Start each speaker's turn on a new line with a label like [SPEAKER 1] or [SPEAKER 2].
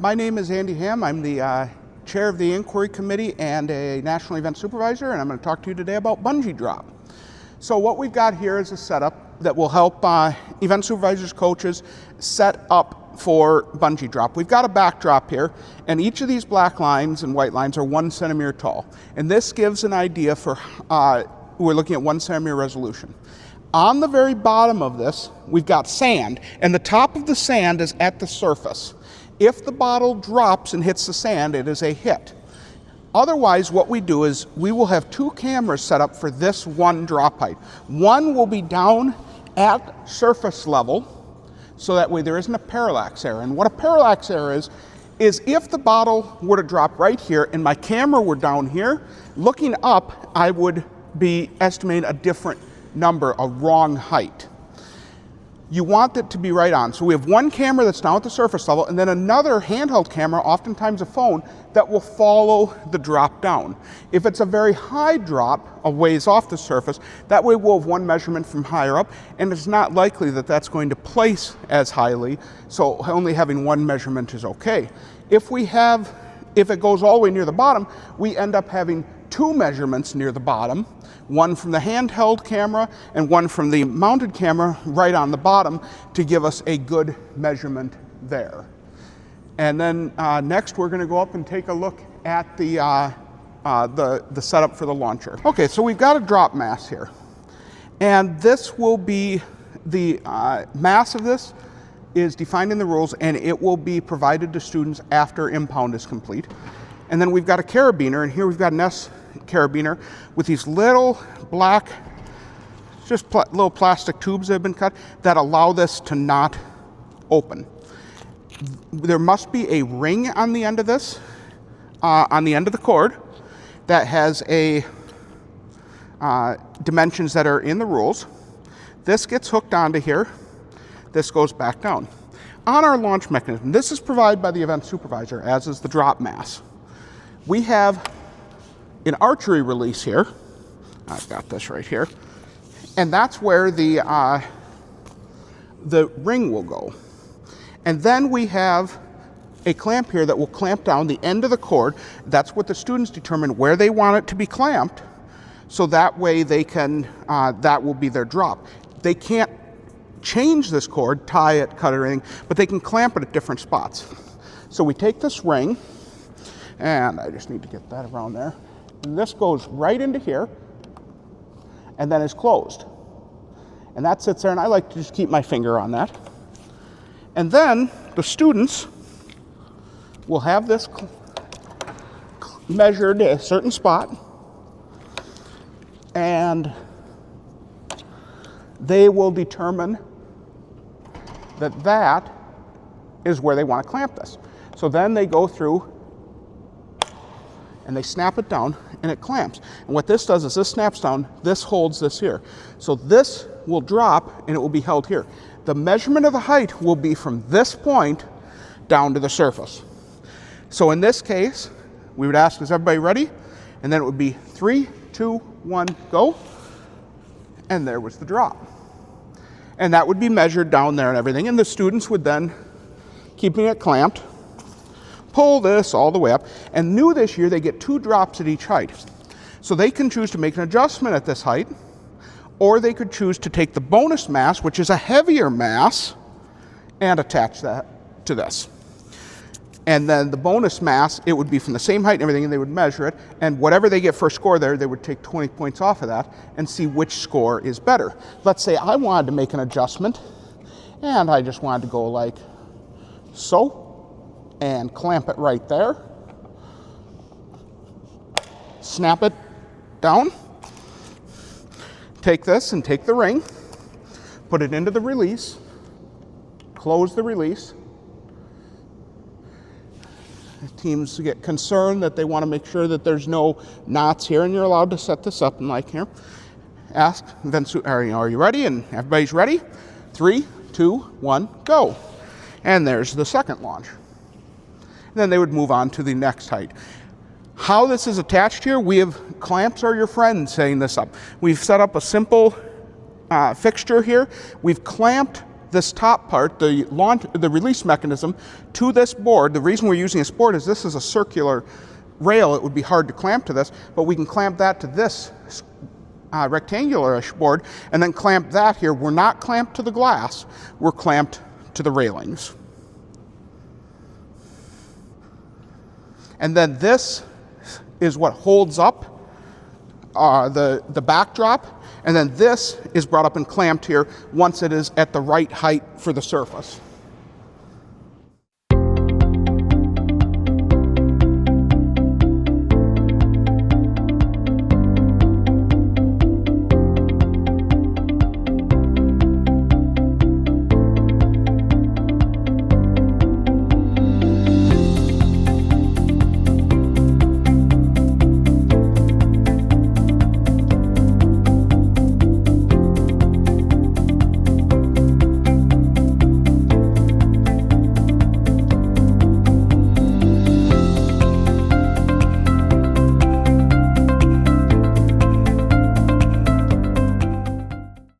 [SPEAKER 1] My name is Andy Ham. I'm the chair of the inquiry committee and a national event supervisor, and I'm going to talk to you today about Bungee Drop. So what we've got here is a setup that will help event supervisors, coaches set up for Bungee Drop. We've got a backdrop here, and each of these black lines and white lines are 1 centimeter tall. And this gives an idea for, we're looking at 1 centimeter resolution. On the very bottom of this, we've got sand, and the top of the sand is at the surface. If the bottle drops and hits the sand, it is a hit. Otherwise, what we do is we will have 2 cameras set up for this one drop height. One will be down at surface level, so that way there isn't a parallax error. And what a parallax error is if the bottle were to drop right here and my camera were down here, looking up, I would be estimating a different number, a wrong height. You want it to be right on. So we have one camera that's down at the surface level, and then another handheld camera, oftentimes a phone, that will follow the drop down. If it's a very high drop, a ways off the surface, that way we'll have one measurement from higher up, and it's not likely that that's going to place as highly, so only having one measurement is okay. If it goes all the way near the bottom, we end up having 2 measurements near the bottom, one from the handheld camera and one from the mounted camera right on the bottom to give us a good measurement there. And then next we're going to go up and take a look at the setup for the launcher. Okay, so we've got a drop mass here, and this will be the mass of this is defined in the rules, and it will be provided to students after impound is complete. And then we've got a carabiner, and here we've got an S carabiner with these little black, little plastic tubes that have been cut that allow this to not open. There must be a ring on the end of this, on the end of the cord, that has a dimensions that are in the rules. This gets hooked onto here. This goes back down. On our launch mechanism, this is provided by the event supervisor, as is the drop mass. We have an archery release here. I've got this right here. And that's where the ring will go. And then we have a clamp here that will clamp down the end of the cord. That's what the students determine where they want it to be clamped, so that way they can, that will be their drop. They can't change this cord, tie it, cut it, or anything, but they can clamp it at different spots. So we take this ring, and I just need to get that around there. And this goes right into here, and then is closed. And that sits there, and I like to just keep my finger on that. And then the students will have this measured at a certain spot, and they will determine that that is where they want to clamp this. So then they go through and they snap it down, and it clamps. And what this does is this snaps down, this holds this here. So this will drop, and it will be held here. The measurement of the height will be from this point down to the surface. So in this case, we would ask, is everybody ready? And then it would be 3, 2, 1, go. And there was the drop. And that would be measured down there and everything. And the students would then, keeping it clamped, pull this all the way up. And new this year, they get 2 drops at each height. So they can choose to make an adjustment at this height, or they could choose to take the bonus mass, which is a heavier mass, and attach that to this. And then the bonus mass, it would be from the same height and everything, and they would measure it, and whatever they get for a score there, they would take 20 points off of that and see which score is better. Let's say I wanted to make an adjustment, and I just wanted to go like so, and clamp it right there, snap it down, take this and take the ring, put it into the release, close the release. Teams get concerned that they want to make sure that there's no knots here, and you're allowed to set this up and like here. Ask, are you ready? And everybody's ready. 3, 2, 1, go. And there's the second launch. And then they would move on to the next height. How this is attached here, we have clamps are your friend setting this up. We've set up a simple fixture here. We've clamped this top part, the release mechanism, to this board. The reason we're using this board is this is a circular rail. It would be hard to clamp to this, but we can clamp that to this rectangular-ish board, and then clamp that here. We're not clamped to the glass, we're clamped to the railings. And then this is what holds up the backdrop, and then this is brought up and clamped here once it is at the right height for the surface.